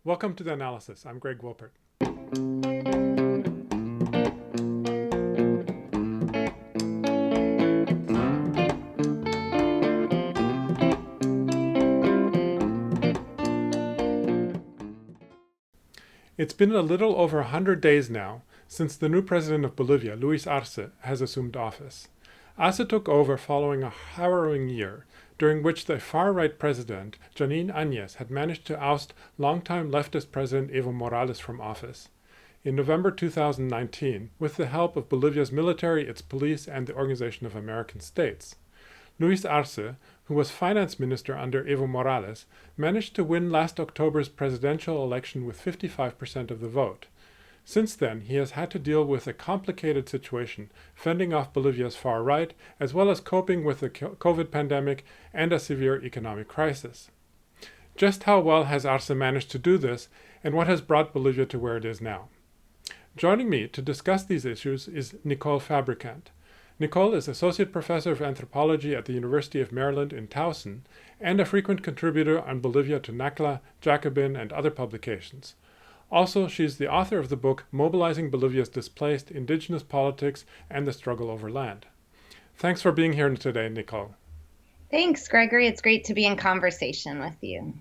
Welcome to The Analysis. I'm Greg Wilpert. It's been a little over 100 days now since the new president of Bolivia, Luis Arce, has assumed office. Arce took over following a harrowing year, during which the far-right president, Janine Áñez, had managed to oust longtime leftist President Evo Morales from office. In November 2019, with the help of Bolivia's military, its police, and the Organization of American States. Luis Arce, who was finance minister under Evo Morales, managed to win last October's presidential election with 55% of the vote. Since then, he has had to deal with a complicated situation, fending off Bolivia's far right, as well as coping with the COVID pandemic and a severe economic crisis. Just how well has Arce managed to do this, and what has brought Bolivia to where it is now? Joining me to discuss these issues is Nicole Fabricant. Nicole is Associate Professor of Anthropology at the University of Maryland in Towson and a frequent contributor on Bolivia to NACLA, Jacobin, and other publications. Also, she's the author of the book Mobilizing Bolivia's Displaced, Indigenous Politics and the Struggle Over Land. Thanks for being here today, Nicole. Thanks, Gregory. It's great to be in conversation with you.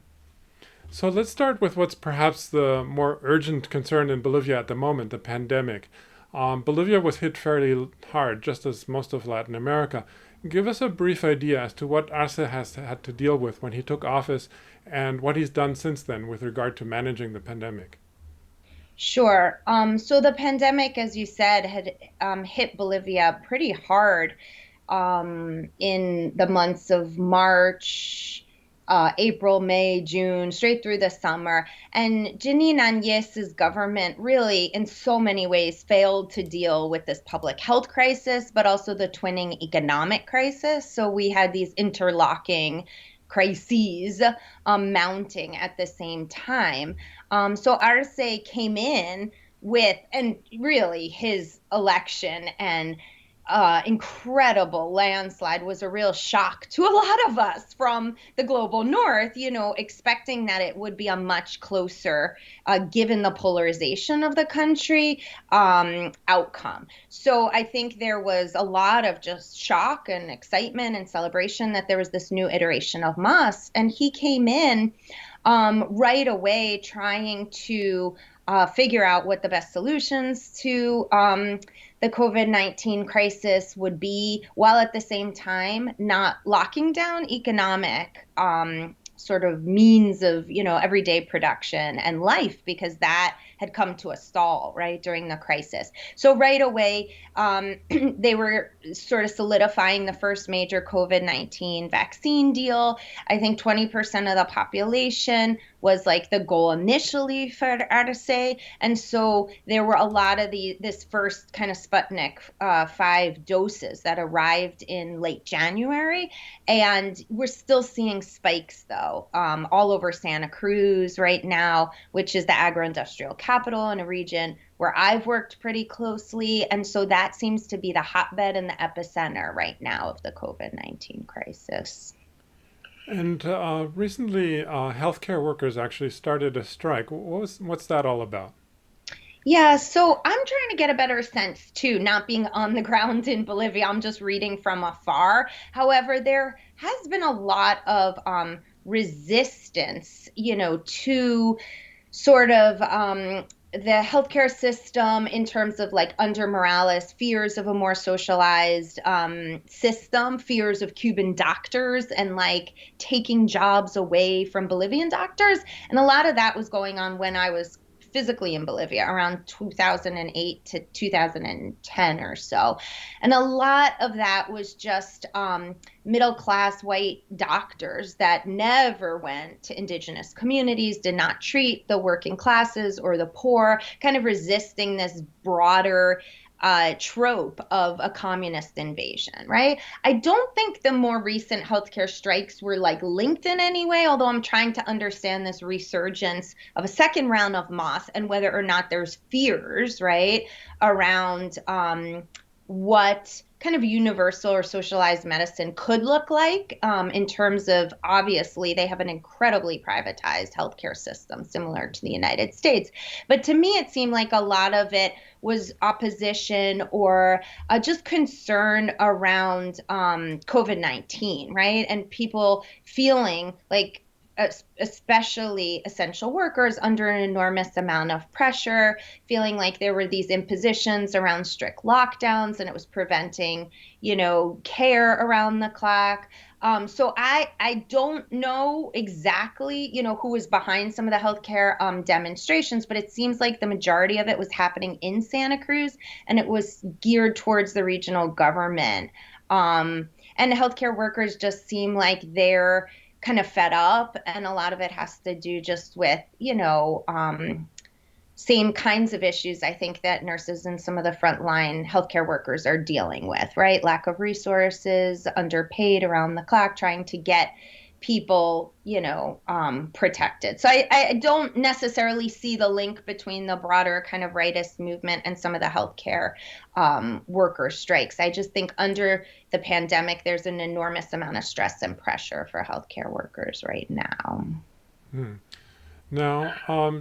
So let's start with what's perhaps the more urgent concern in Bolivia at the moment, the pandemic. Bolivia was hit fairly hard, just as most of Latin America. Give us a brief idea as to what Arce has had to deal with when he took office and what he's done since then with regard to managing the pandemic. Sure. So the pandemic, as you said, had hit Bolivia pretty hard in the months of March, April, May, June, straight through the summer. And Janine Áñez's government really, in so many ways, failed to deal with this public health crisis, but also the twinning economic crisis. So we had these interlocking crises mounting at the same time. So Arce came in with, and really his election and incredible landslide was a real shock to a lot of us from the global north, expecting that it would be a much closer, given the polarization of the country, outcome. So I think there was a lot of just shock and excitement and celebration that there was this new iteration of Mas, and he came in right away trying to figure out what the best solutions to the COVID-19 crisis would be, while at the same time not locking down economic sort of means of, everyday production and life, because that had come to a stall, right, during the crisis. So right away, they were sort of solidifying the first major COVID-19 vaccine deal. I think 20% of the population was like the goal initially for Arce. And so there were a lot of this first kind of Sputnik 5 doses that arrived in late January. And we're still seeing spikes, though, all over Santa Cruz right now, which is the agro-industrial capital in a region where I've worked pretty closely. And so that seems to be the hotbed and the epicenter right now of the COVID-19 crisis. And recently, healthcare workers actually started a strike. What's that all about? Yeah, so I'm trying to get a better sense too, not being on the ground in Bolivia. I'm just reading from afar. However, there has been a lot of resistance, to sort of the healthcare system in terms of like under Morales, fears of a more socialized system, fears of Cuban doctors and like taking jobs away from Bolivian doctors. And a lot of that was going on when I was physically in Bolivia around 2008 to 2010 or so. And a lot of that was just middle class white doctors that never went to indigenous communities, did not treat the working classes or the poor, kind of resisting this broader trope of a communist invasion, right? I don't think the more recent healthcare strikes were like linked in any way, although I'm trying to understand this resurgence of a second round of Moss and whether or not there's fears, right, around what kind of universal or socialized medicine could look like, in terms of, obviously they have an incredibly privatized healthcare system similar to the United States. But to me, it seemed like a lot of it was opposition or just concern around COVID-19, right? And people feeling like, especially essential workers, under an enormous amount of pressure, feeling like there were these impositions around strict lockdowns and it was preventing, care around the clock. So I don't know exactly, who was behind some of the healthcare demonstrations, but it seems like the majority of it was happening in Santa Cruz, and it was geared towards the regional government. And healthcare workers just seem like they're kind of fed up, and a lot of it has to do just with, same kinds of issues I think that nurses and some of the frontline healthcare workers are dealing with, right? Lack of resources, underpaid around the clock, trying to get people, protected. So I don't necessarily see the link between the broader kind of rightist movement and some of the healthcare worker strikes. I just think under the pandemic, there's an enormous amount of stress and pressure for healthcare workers right now. Hmm. Now,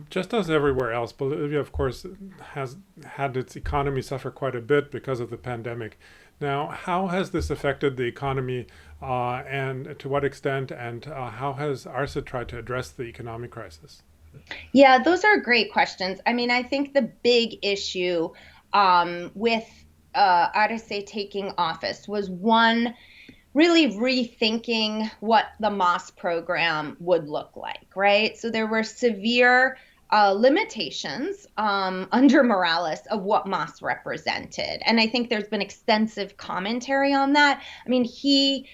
just as everywhere else, Bolivia, of course, has had its economy suffer quite a bit because of the pandemic. Now, how has this affected the economy, and to what extent, and how has Arce tried to address the economic crisis? Yeah, those are great questions. I mean, I think the big issue with Arce taking office was, one, really rethinking what the MOS program would look like, right? So there were severe limitations under Morales of what MOS represented. And I think there's been extensive commentary on that. I mean, he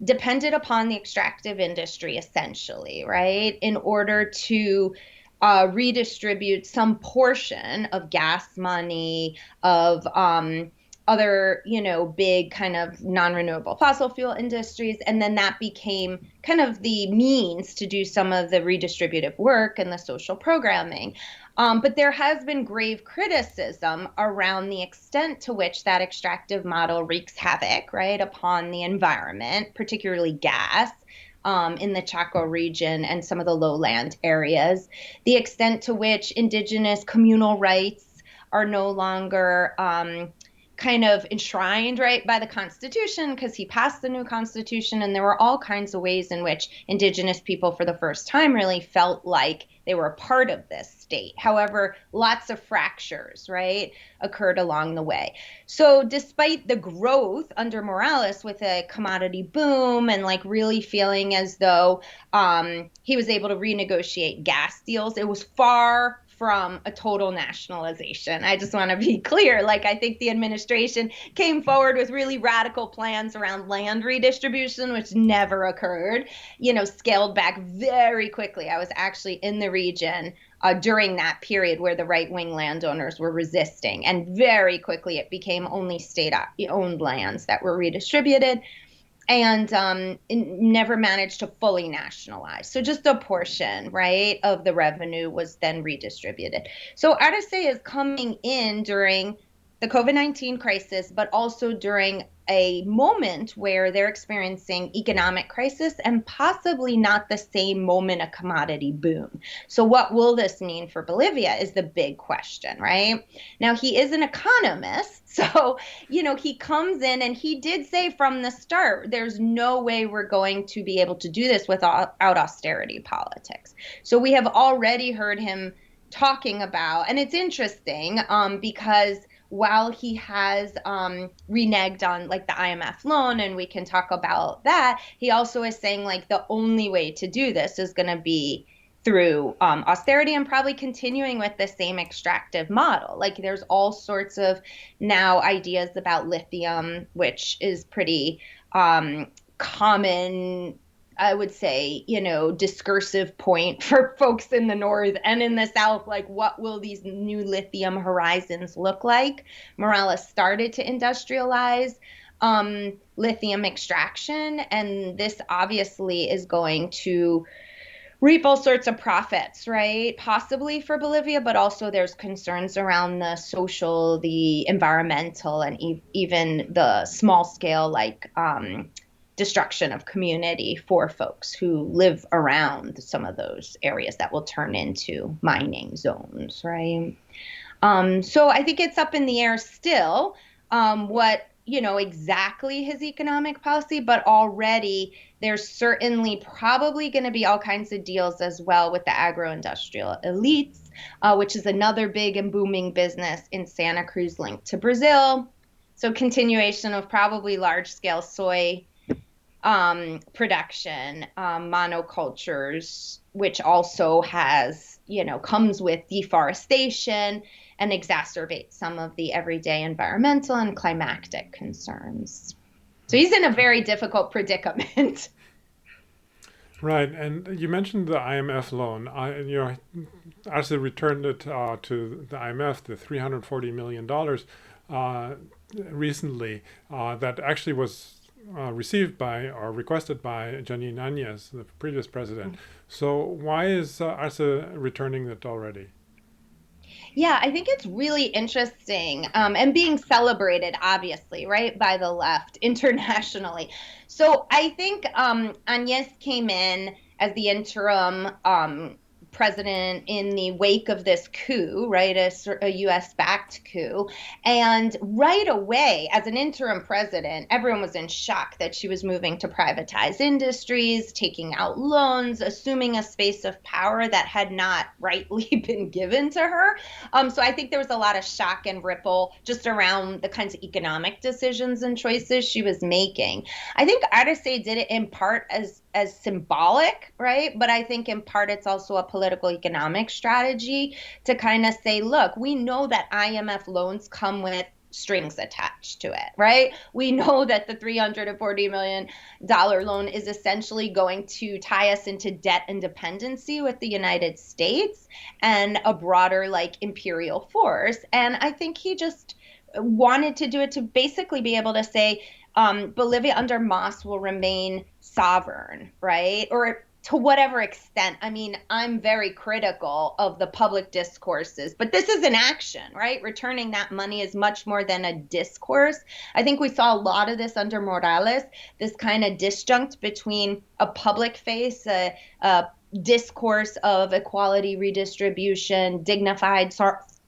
depended upon the extractive industry essentially, right, in order to redistribute some portion of gas money, of other, big kind of non-renewable fossil fuel industries. And then that became kind of the means to do some of the redistributive work and the social programming. But there has been grave criticism around the extent to which that extractive model wreaks havoc, right, upon the environment, particularly gas. In the Chaco region and some of the lowland areas, the extent to which indigenous communal rights are no longer kind of enshrined, right, by the Constitution, because he passed the new Constitution, and there were all kinds of ways in which indigenous people for the first time really felt like they were a part of this state. However, lots of fractures, right, occurred along the way. So despite the growth under Morales with a commodity boom and like really feeling as though he was able to renegotiate gas deals, it was far from a total nationalization. I just want to be clear. Like, I think the administration came forward with really radical plans around land redistribution, which never occurred, scaled back very quickly. I was actually in the region during that period where the right-wing landowners were resisting. And very quickly it became only state-owned lands that were redistributed, and never managed to fully nationalize. So just a portion, right, of the revenue was then redistributed. So Arce is coming in during the COVID-19 crisis, but also during a moment where they're experiencing economic crisis and possibly not the same moment a commodity boom. So what will this mean for Bolivia is the big question, right? Now, he is an economist, so, he comes in and he did say from the start, there's no way we're going to be able to do this without austerity politics. So we have already heard him talking about, and it's interesting because while he has reneged on like the IMF loan, and we can talk about that, he also is saying like the only way to do this is going to be through austerity, and probably continuing with the same extractive model. Like, there's all sorts of now ideas about lithium, which is pretty common, I would say, discursive point for folks in the North and in the South. Like, what will these new lithium horizons look like? Morales started to industrialize lithium extraction, and this obviously is going to reap all sorts of profits, right? Possibly for Bolivia, but also there's concerns around the social, the environmental, and even the small scale, like destruction of community for folks who live around some of those areas that will turn into mining zones, right? So I think it's up in the air still, what, exactly his economic policy, but already there's certainly probably going to be all kinds of deals as well with the agro-industrial elites, which is another big and booming business in Santa Cruz linked to Brazil. So continuation of probably large scale soy production, monocultures, which also comes with deforestation and exacerbates some of the everyday environmental and climatic concerns. So he's in a very difficult predicament. Right, and you mentioned the IMF loan. Arce returned it to the IMF, the $340 million recently. That actually was received by or requested by Janine Áñez, the previous president. So why is Arce returning it already? Yeah, I think it's really interesting and being celebrated, obviously, right, by the left internationally. So I think Agnes came in as the interim president in the wake of this coup, right, a US backed coup. And right away, as an interim president, everyone was in shock that she was moving to privatize industries, taking out loans, assuming a space of power that had not rightly been given to her. So I think there was a lot of shock and ripple just around the kinds of economic decisions and choices she was making. I think Arce did it in part as symbolic, right? But I think in part it's also a political economic strategy to kind of say, look, we know that IMF loans come with strings attached to it, right? We know that the $340 million loan is essentially going to tie us into debt and dependency with the United States and a broader like imperial force. And I think he just wanted to do it to basically be able to say, Bolivia under Mas will remain sovereign, right? Or to whatever extent. I mean, I'm very critical of the public discourses, but this is an action, right? Returning that money is much more than a discourse. I think we saw a lot of this under Morales, this kind of disjunct between a public face, a discourse of equality, redistribution, dignified,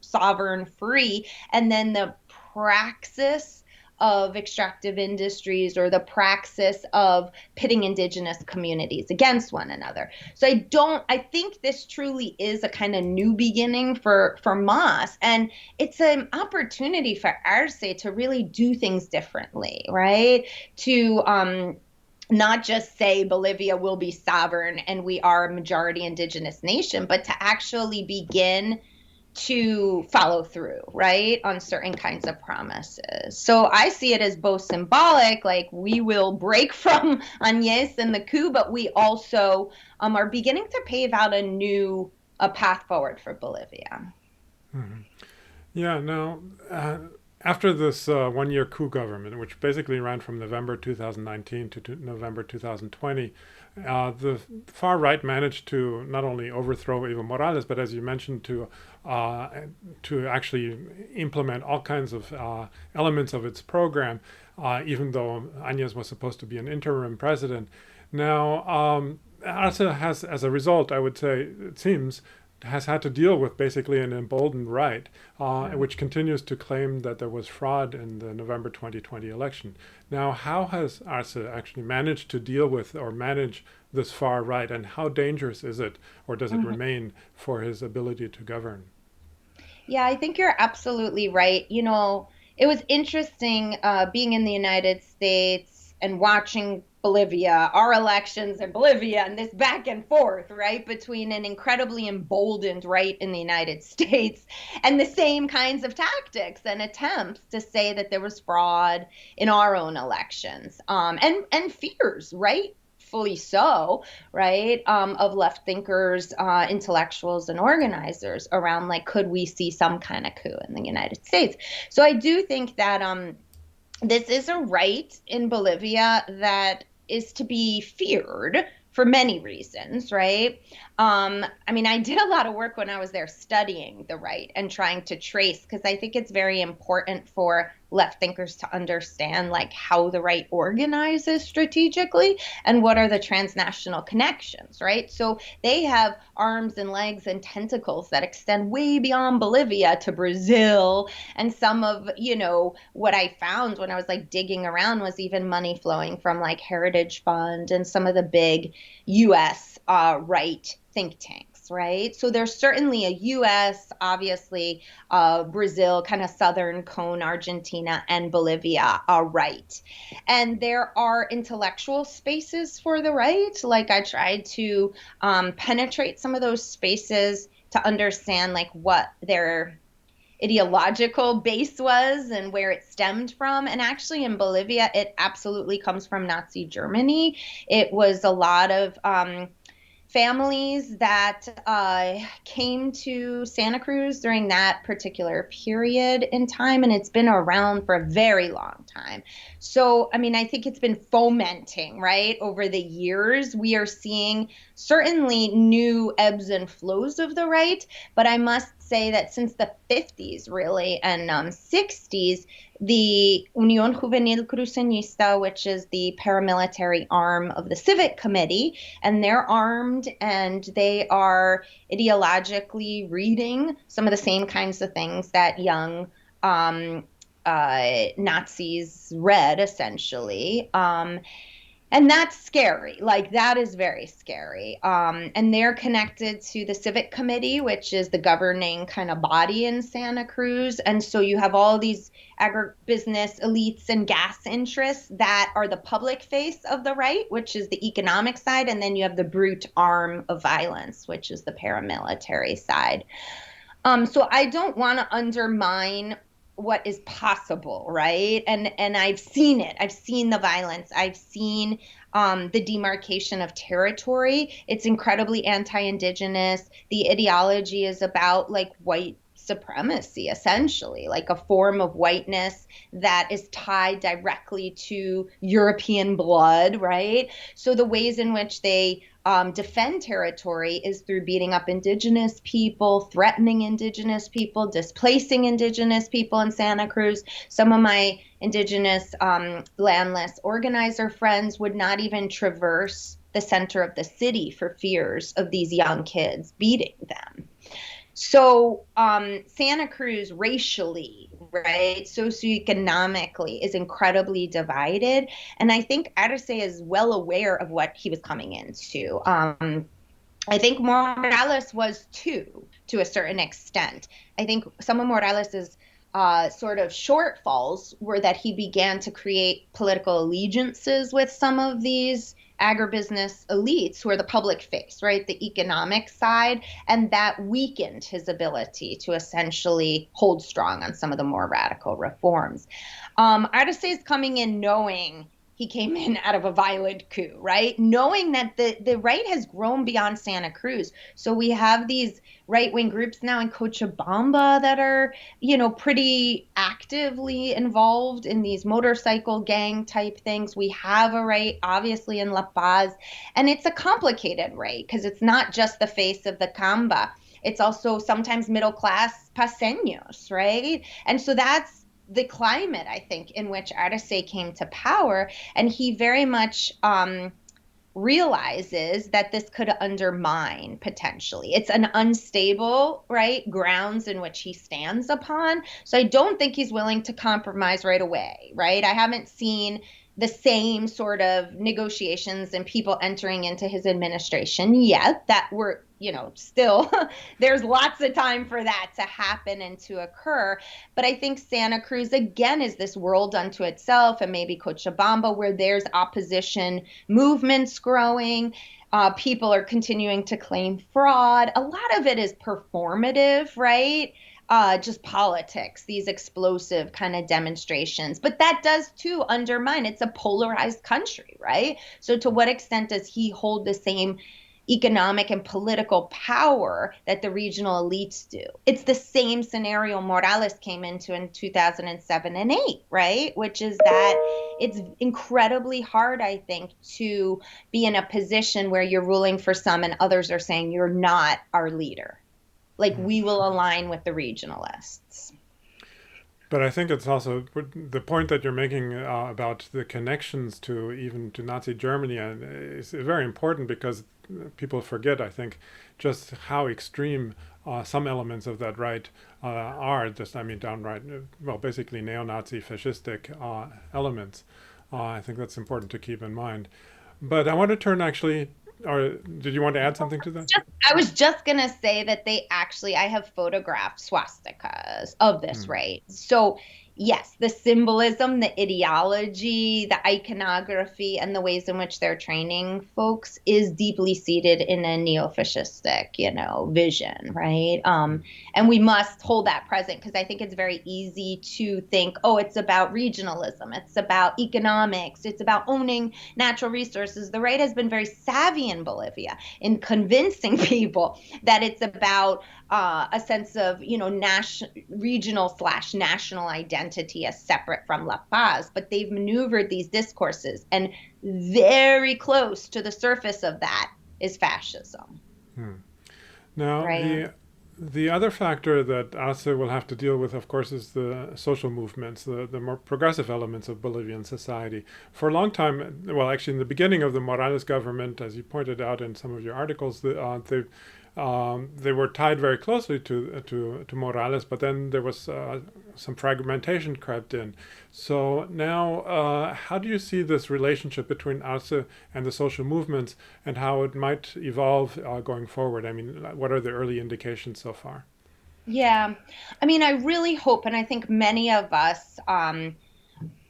sovereign, free, and then the praxis of extractive industries or the praxis of pitting indigenous communities against one another. So I think this truly is a kind of new beginning for Mas, and it's an opportunity for Arce to really do things differently, right? To not just say Bolivia will be sovereign and we are a majority indigenous nation, but to actually begin to follow through, right, on certain kinds of promises. So I see it as both symbolic, like we will break from Agnes and the coup, but we also are beginning to pave out a path forward for Bolivia. Mhm. Yeah, now, after this 1 year coup government, which basically ran from November 2019 to November 2020, the far right managed to not only overthrow Evo Morales, but as you mentioned, uh, to actually implement all kinds of elements of its program, even though Agnes was supposed to be an interim president. Now, Arce has, as a result, I would say, it seems, has had to deal with basically an emboldened right, which continues to claim that there was fraud in the November 2020 election. Now, how has Arce actually managed to deal with or manage this far right, and how dangerous is it, or does it Mhm. remain, for his ability to govern? Yeah, I think you're absolutely right. It was interesting being in the United States and watching Bolivia, our elections in Bolivia, and this back and forth, right, between an incredibly emboldened right in the United States and the same kinds of tactics and attempts to say that there was fraud in our own elections, and fears, right? Fully so, right, of left thinkers, intellectuals, and organizers around like, could we see some kind of coup in the United States? So I do think that this is a right in Bolivia that is to be feared, for many reasons, right? I mean, I did a lot of work when I was there studying the right and trying to trace, because I think it's very important for left thinkers to understand like how the right organizes strategically and what are the transnational connections, right? So they have arms and legs and tentacles that extend way beyond Bolivia to Brazil. And some of, what I found when I was like digging around was even money flowing from like Heritage Fund and some of the big US right think tanks, right? So there's certainly a US, obviously, Brazil, kind of southern cone, Argentina, and Bolivia right. And there are intellectual spaces for the right. Like I tried to penetrate some of those spaces to understand like what their ideological base was and where it stemmed from. And actually, in Bolivia, it absolutely comes from Nazi Germany. It was a lot of families that came to Santa Cruz during that particular period in time, and it's been around for a very long time. So, I mean, I think it's been fomenting, right? Over the years, we are seeing certainly new ebbs and flows of the right, but I must say that since the 50s, really, and 60s, the Unión Juvenil Cruceñista, which is the paramilitary arm of the Civic Committee, and they're armed and they are ideologically reading some of the same kinds of things that young Nazis read, essentially. And that's scary. Like, that is very scary. And they're connected to the Civic Committee, which is the governing kind of body in Santa Cruz. And so you have all these agribusiness elites and gas interests that are the public face of the right, which is the economic side. And then you have the brute arm of violence, which is the paramilitary side. So I don't want to undermine what is possible, right? And I've seen it. I've seen the violence. I've seen the demarcation of territory. It's incredibly anti-indigenous. The ideology is about like white supremacy, essentially, like a form of whiteness that is tied directly to European blood, right? So the ways in which they defend territory is through beating up indigenous people, threatening indigenous people, displacing indigenous people in Santa Cruz. Some of my indigenous landless organizer friends would not even traverse the center of the city for fears of these young kids beating them. So Santa Cruz racially, right, socioeconomically is incredibly divided. And I think Arce is well aware of what he was coming into. I think Morales was too, to a certain extent. I think some of Morales's sort of shortfalls were that he began to create political allegiances with some of these agribusiness elites who are the public face, right? The economic side. And that weakened his ability to essentially hold strong on some of the more radical reforms. Arce is coming in knowing he came in out of a violent coup, right? Knowing that the right has grown beyond Santa Cruz. So we have these right-wing groups now in Cochabamba that are, pretty actively involved in these motorcycle gang type things. We have a right, obviously, in La Paz. And it's a complicated right because it's not just the face of the Camba. It's also sometimes middle-class paseños, right? And so that's the climate, I think, in which Arce came to power. And he very much realizes that this could undermine potentially. It's an unstable, right, grounds in which he stands upon. So I don't think he's willing to compromise right away, right? I haven't seen the same sort of negotiations and people entering into his administration yet that were, still there's lots of time for that to happen and to occur. But I think Santa Cruz, again, is this world unto itself, and maybe Cochabamba, where there's opposition movements growing. People are continuing to claim fraud. A lot of it is performative, right? Just politics, these explosive kind of demonstrations. But that does too undermine, it's a polarized country, right? So to what extent does he hold the same economic and political power that the regional elites do. It's the same scenario Morales came into in 2007 and 8, right? Which is that it's incredibly hard, I think, to be in a position where you're ruling for some and others are saying you're not our leader. Like, Mm. we will align with the regionalists. But I think it's also the point that you're making about the connections to even to Nazi Germany is very important because people forget, I think, just how extreme some elements of that right are. Just, I mean, downright, well, basically neo-Nazi fascistic elements. I think that's important to keep in mind. But I want to turn actually, or did you want to add something to that? I was just gonna say that they actually, I have photographed swastikas of this, Hmm. right? So, yes, the symbolism, the ideology, the iconography, and the ways in which they're training folks is deeply seated in a neo-fascistic, vision, right? And we must hold that present because I think it's very easy to think, oh, it's about regionalism, it's about economics, it's about owning natural resources. The right has been very savvy in Bolivia in convincing people that it's about a sense of, regional/national identity as separate from La Paz. But they've maneuvered these discourses, and very close to the surface of that is fascism, Hmm. Now, right? the other factor that Arce will have to deal with, of course, is the social movements, the more progressive elements of Bolivian society. For a long time, well, actually, in the beginning of the Morales government, as you pointed out in some of your articles, they were tied very closely to Morales, but then there was some fragmentation crept in. So now, how do you see this relationship between Arce and the social movements, and how it might evolve going forward? I mean, what are the early indications so far? Yeah. I mean, I really hope, and I think many of us on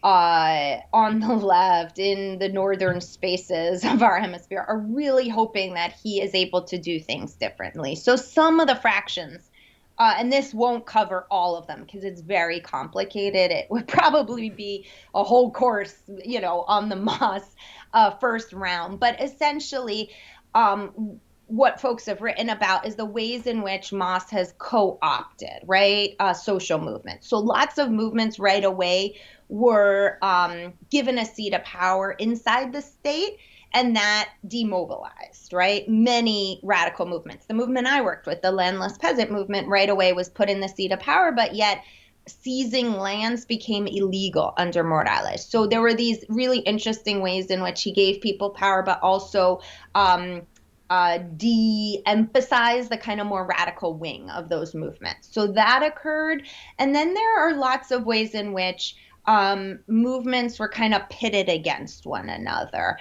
the left in the northern spaces of our hemisphere are really hoping that he is able to do things differently. So some of the fractions, and this won't cover all of them because it's very complicated. It would probably be a whole course, on the Moss first round. But essentially, what folks have written about is the ways in which Moss has co-opted, right, social movements. So lots of movements right away were given a seat of power inside the state, and that demobilized, right? Many radical movements. The movement I worked with, the landless peasant movement, right away was put in the seat of power, but yet seizing lands became illegal under Morales. So there were these really interesting ways in which he gave people power, but also de-emphasize the kind of more radical wing of those movements. So that occurred. And then there are lots of ways in which movements were kind of pitted against one another.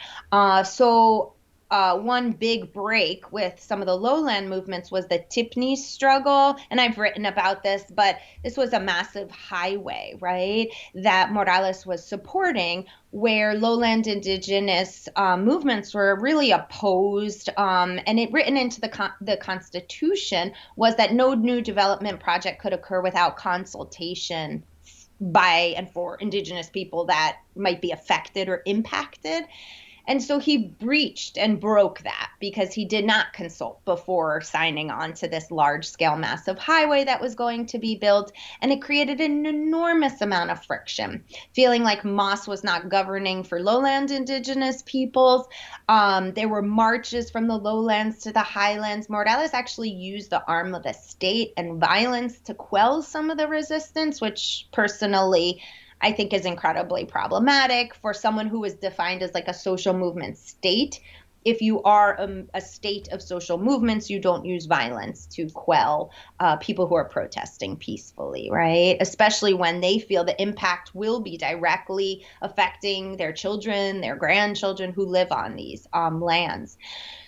One big break with some of the lowland movements was the Tipney struggle. And I've written about this, but this was a massive highway, right, that Morales was supporting, where lowland indigenous movements were really opposed. And it written into the Constitution was that no new development project could occur without consultation by and for indigenous people that might be affected or impacted. And so he breached and broke that because he did not consult before signing on to this large scale, massive highway that was going to be built. And it created an enormous amount of friction, feeling like Moss was not governing for lowland indigenous peoples. There were marches from the lowlands to the highlands. Morales actually used the arm of the state and violence to quell some of the resistance, which personally I think is incredibly problematic for someone who is defined as like a social movement state. If you are a state of social movements, you don't use violence to quell people who are protesting peacefully, right? Especially when they feel the impact will be directly affecting their children, their grandchildren who live on these lands.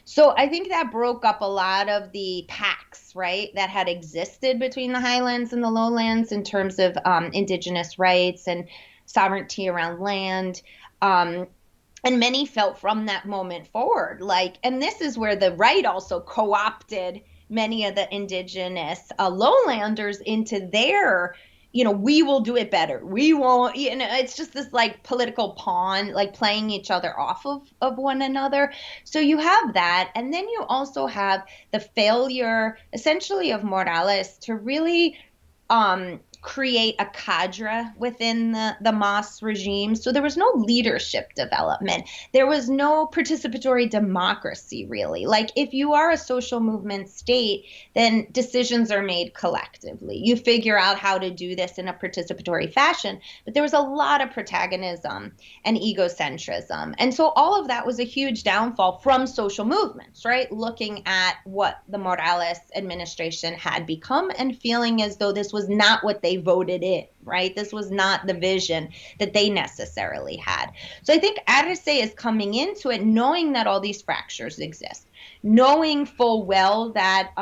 So I think that broke up a lot of the pacts, right, that had existed between the highlands and the lowlands in terms of indigenous rights and sovereignty around land. And many felt from that moment forward, like, and this is where the right also co opted many of the indigenous lowlanders into their we will do it better. We won't, it's just this like political pawn, like playing each other off of one another. So you have that. And then you also have the failure essentially of Morales to really create a cadre within the Mas regime. So there was no leadership development. There was no participatory democracy, really. Like, if you are a social movement state, then decisions are made collectively. You figure out how to do this in a participatory fashion. But there was a lot of protagonism and egocentrism. And so all of that was a huge downfall from social movements, right? Looking at what the Morales administration had become and feeling as though this was not what they voted in, right? This was not the vision that they necessarily had. So I think Arce is coming into it knowing that all these fractures exist, knowing full well that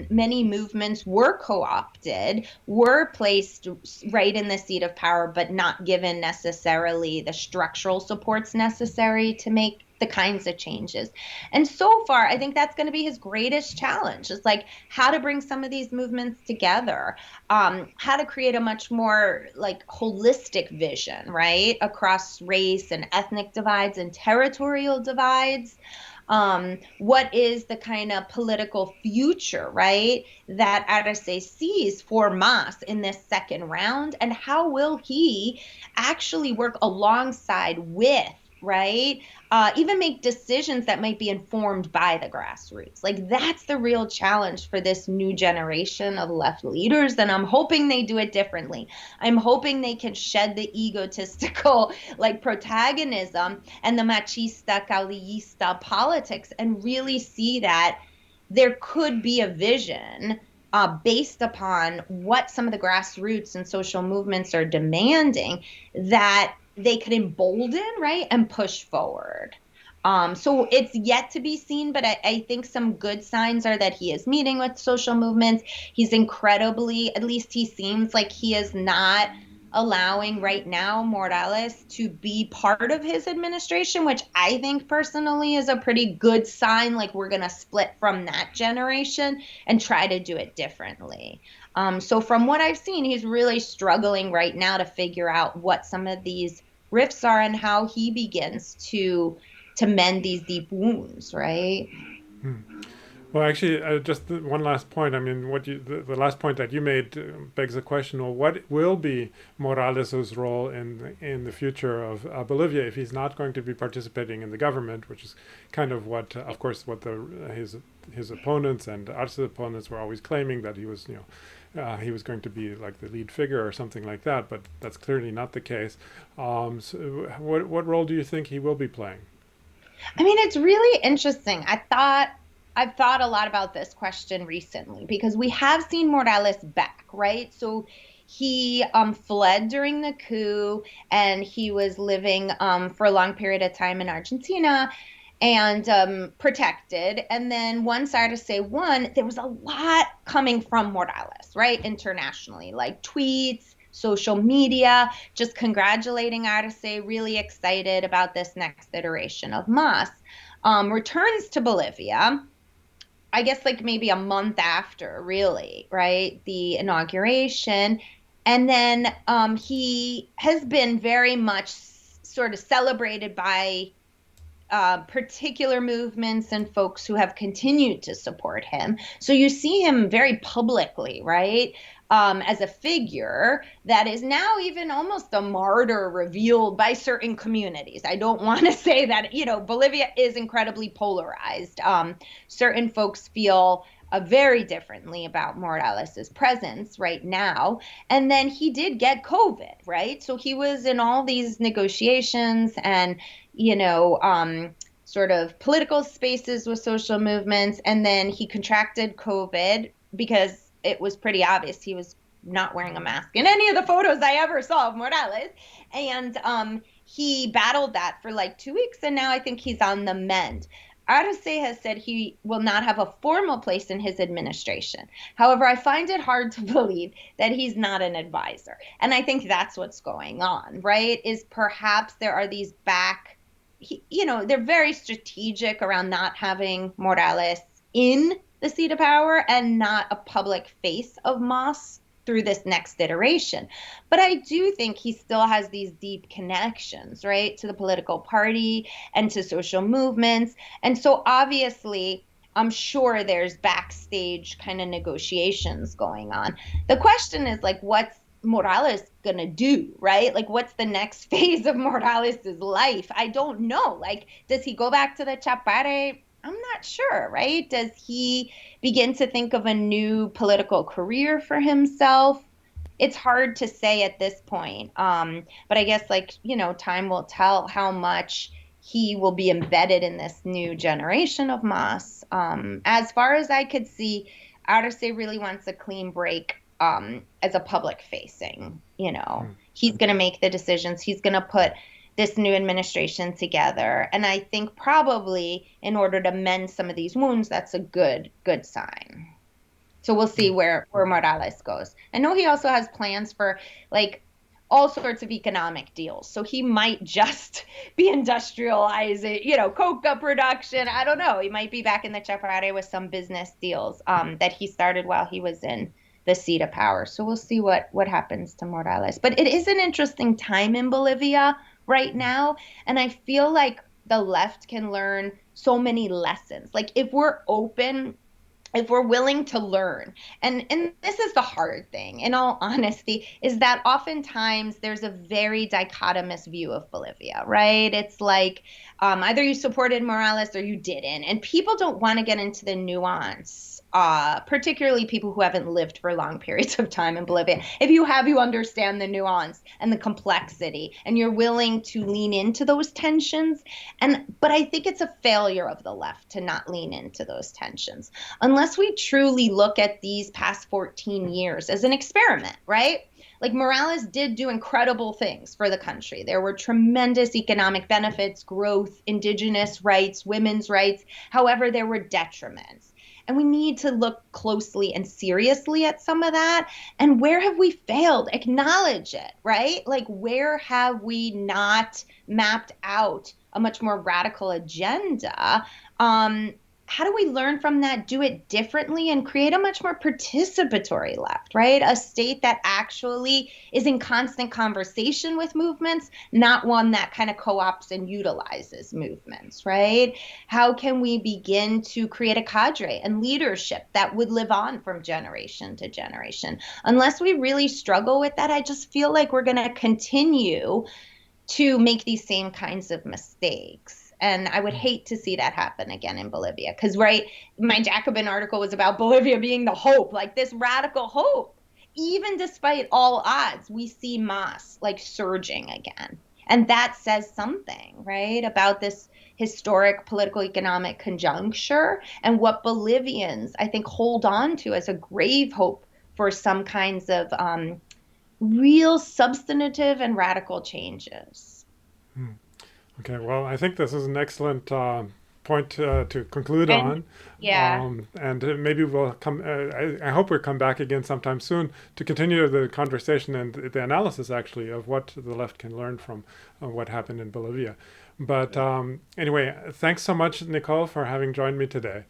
many movements were co-opted, were placed right in the seat of power, but not given necessarily the structural supports necessary to make the kinds of changes. And so far, I think that's going to be his greatest challenge. It's like how to bring some of these movements together, how to create a much more like holistic vision, right, across race and ethnic divides and territorial divides. What is the kind of political future, right, that Arce sees for Mas in this second round, and how will he actually work alongside with, right, even make decisions that might be informed by the grassroots. Like, that's the real challenge for this new generation of left leaders, and I'm hoping they do it differently. I'm hoping they can shed the egotistical like protagonism and the machista caudillista politics and really see that there could be a vision based upon what some of the grassroots and social movements are demanding that they could embolden, right, and push forward. So it's yet to be seen, but I think some good signs are that he is meeting with social movements. He's incredibly, at least he seems like he is not allowing right now Morales to be part of his administration, which I think personally is a pretty good sign. Like, we're going to split from that generation and try to do it differently. So from what I've seen, he's really struggling right now to figure out what some of these rifts are and how he begins to mend these deep wounds, right? Well, actually, just one last point. I mean, the last point that you made begs the question: well, what will be Morales' role in the future of Bolivia if he's not going to be participating in the government, which is kind of what, of course, what his opponents and Arce's opponents were always claiming, that he was going to be like the lead figure or something like that, but that's clearly not the case. So what role do you think he will be playing? I mean, it's really interesting. I've thought a lot about this question recently because we have seen Morales back, right? So he fled during the coup and he was living for a long period of time in Argentina and protected. And then once Arce won, there was a lot coming from Morales, right? Internationally, like tweets, social media, just congratulating Arce, really excited about this next iteration of Mas. Returns to Bolivia, I guess like maybe a month after, really, right? The inauguration. And then he has been very much sort of celebrated by particular movements and folks who have continued to support him. So you see him very publicly, right? As a figure that is now even almost a martyr revealed by certain communities. I don't want to say that, Bolivia is incredibly polarized. Certain folks feel very differently about Morales's presence right now. And then he did get COVID, right? So he was in all these negotiations and, sort of political spaces with social movements. And then he contracted COVID because it was pretty obvious he was not wearing a mask in any of the photos I ever saw of Morales. And he battled that for like 2 weeks. And now I think he's on the mend. Arce has said he will not have a formal place in his administration. However, I find it hard to believe that he's not an advisor. And I think that's what's going on, right? Is perhaps there are these they're very strategic around not having Morales in the seat of power and not a public face of Mas through this next iteration. But I do think he still has these deep connections, right, to the political party and to social movements. And so obviously, I'm sure there's backstage kind of negotiations going on. The question is like, what's Morales gonna do, right? Like, what's the next phase of Morales's life? I don't know. Like, does he go back to the Chapare? I'm not sure, right? Does he begin to think of a new political career for himself? It's hard to say at this point. But I guess, like, time will tell how much he will be embedded in this new generation of Mas. As far as I could see, Arce really wants a clean break as a public facing. He's going to make the decisions. He's going to put this new administration together. And I think probably in order to mend some of these wounds, that's a good sign. So we'll see where Morales goes. I know he also has plans for like all sorts of economic deals. So he might just be industrializing, coca production. I don't know. He might be back in the Chaparral with some business deals that he started while he was in the seat of power. So we'll see what happens to Morales. But it is an interesting time in Bolivia right now. And I feel like the left can learn so many lessons. Like if we're open, if we're willing to learn, and this is the hard thing, in all honesty, is that oftentimes there's a very dichotomous view of Bolivia, right? It's like either you supported Morales or you didn't, and people don't want to get into the nuance, particularly people who haven't lived for long periods of time in Bolivia. If you have, you understand the nuance and the complexity, and you're willing to lean into those tensions. But I think it's a failure of the left to not lean into those tensions unless we truly look at these past 14 years as an experiment, right? Like Morales did do incredible things for the country. There were tremendous economic benefits, growth, indigenous rights, women's rights. However, there were detriments. And we need to look closely and seriously at some of that. And where have we failed? Acknowledge it, right? Like where have we not mapped out a much more radical agenda? How do we learn from that, do it differently, and create a much more participatory left, right? A state that actually is in constant conversation with movements, not one that kind of co-ops and utilizes movements, right? How can we begin to create a cadre and leadership that would live on from generation to generation? Unless we really struggle with that, I just feel like we're going to continue to make these same kinds of mistakes. And I would hate to see that happen again in Bolivia. Because, right, my Jacobin article was about Bolivia being the hope, like this radical hope. Even despite all odds, we see Mas like surging again. And that says something, right, about this historic political economic conjuncture and what Bolivians, I think, hold on to as a grave hope for some kinds of real substantive and radical changes. Okay, well, I think this is an excellent point to conclude on. Yeah. And maybe we'll come, I hope we'll come back again sometime soon to continue the conversation and the analysis, actually, of what the left can learn from what happened in Bolivia. But anyway, thanks so much, Nicole, for having joined me today.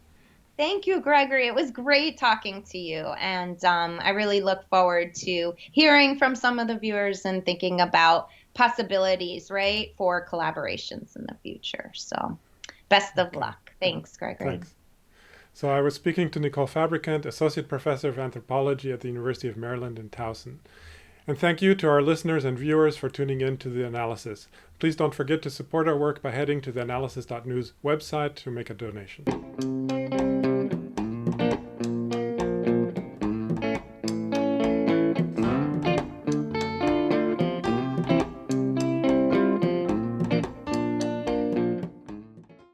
Thank you, Gregory. It was great talking to you. And I really look forward to hearing from some of the viewers and thinking about possibilities, right, for collaborations in the future. So best of luck. Thanks, Gregory. Thanks. So I was speaking to Nicole Fabricant, Associate Professor of Anthropology at the University of Maryland Towson. And thank you to our listeners and viewers for tuning in to The Analysis. Please don't forget to support our work by heading to theanalysis.news website to make a donation.